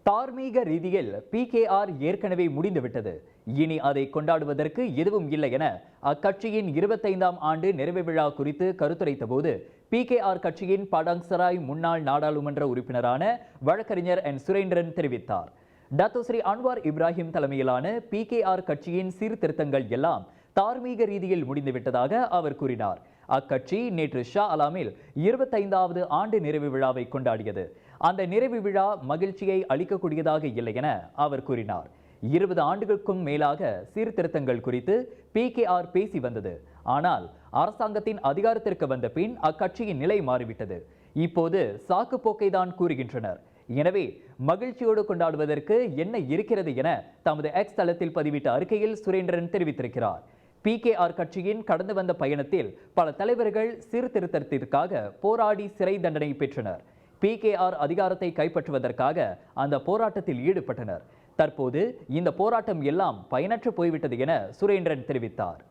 தார்மீக ரீதியில் பிகேஆர் ஏற்கனவே முடிந்துவிட்டது. இனி அதை கொண்டாடுவதற்கு எதுவும் இல்லை என அக்கட்சியின் 25ஆம் ஆண்டு நிறைவு விழா குறித்து கருத்துரைத்த போது பிகேஆர் கட்சியின் படாங்சராய் முன்னாள் நாடாளுமன்ற உறுப்பினரான வழக்கறிஞர் என் சுரேந்திரன் தெரிவித்தார். டத்தோஸ்ரீ அன்வார் இப்ராஹிம் தலைமையிலான பிகேஆர் கட்சியின் சீர்திருத்தங்கள் எல்லாம் தார்மீக ரீதியில் முடிந்துவிட்டதாக அவர் கூறினார். அக்கட்சி நேற்று ஷா அலாமில் 25வது ஆண்டு நிறைவு விழாவை கொண்டாடியது. அந்த நிறைவு விழா மகிழ்ச்சியை அளிக்கக்கூடியதாக இல்லை என அவர் கூறினார். 20 ஆண்டுகளுக்கும் மேலாக சீர்திருத்தங்கள் குறித்து பிகேஆர் பேசி வந்தது. ஆனால் அரசாங்கத்தின் அதிகாரத்திற்கு வந்த பின் அக்கட்சியின் நிலை மாறிவிட்டது. இப்போது சாக்கு போக்கை தான் கூறுகின்றனர். எனவே மகிழ்ச்சியோடு கொண்டாடுவதற்கு என்ன இருக்கிறது என தமது எக்ஸ் தளத்தில் பதிவிட்ட அறிக்கையில் சுரேந்திரன் தெரிவித்திருக்கிறார். பிகேஆர் கட்சியின் கடந்து வந்த பயணத்தில் பல தலைவர்கள் சீர்திருத்தத்திற்காக போராடி சிறை தண்டனை பெற்றனர். பிகேஆர் அதிகாரத்தை கைப்பற்றுவதற்காக அந்த போராட்டத்தில் ஈடுபட்டனர். தற்போது இந்த போராட்டம் எல்லாம் பயனற்று போய்விட்டது என சுரேந்திரன் தெரிவித்தார்.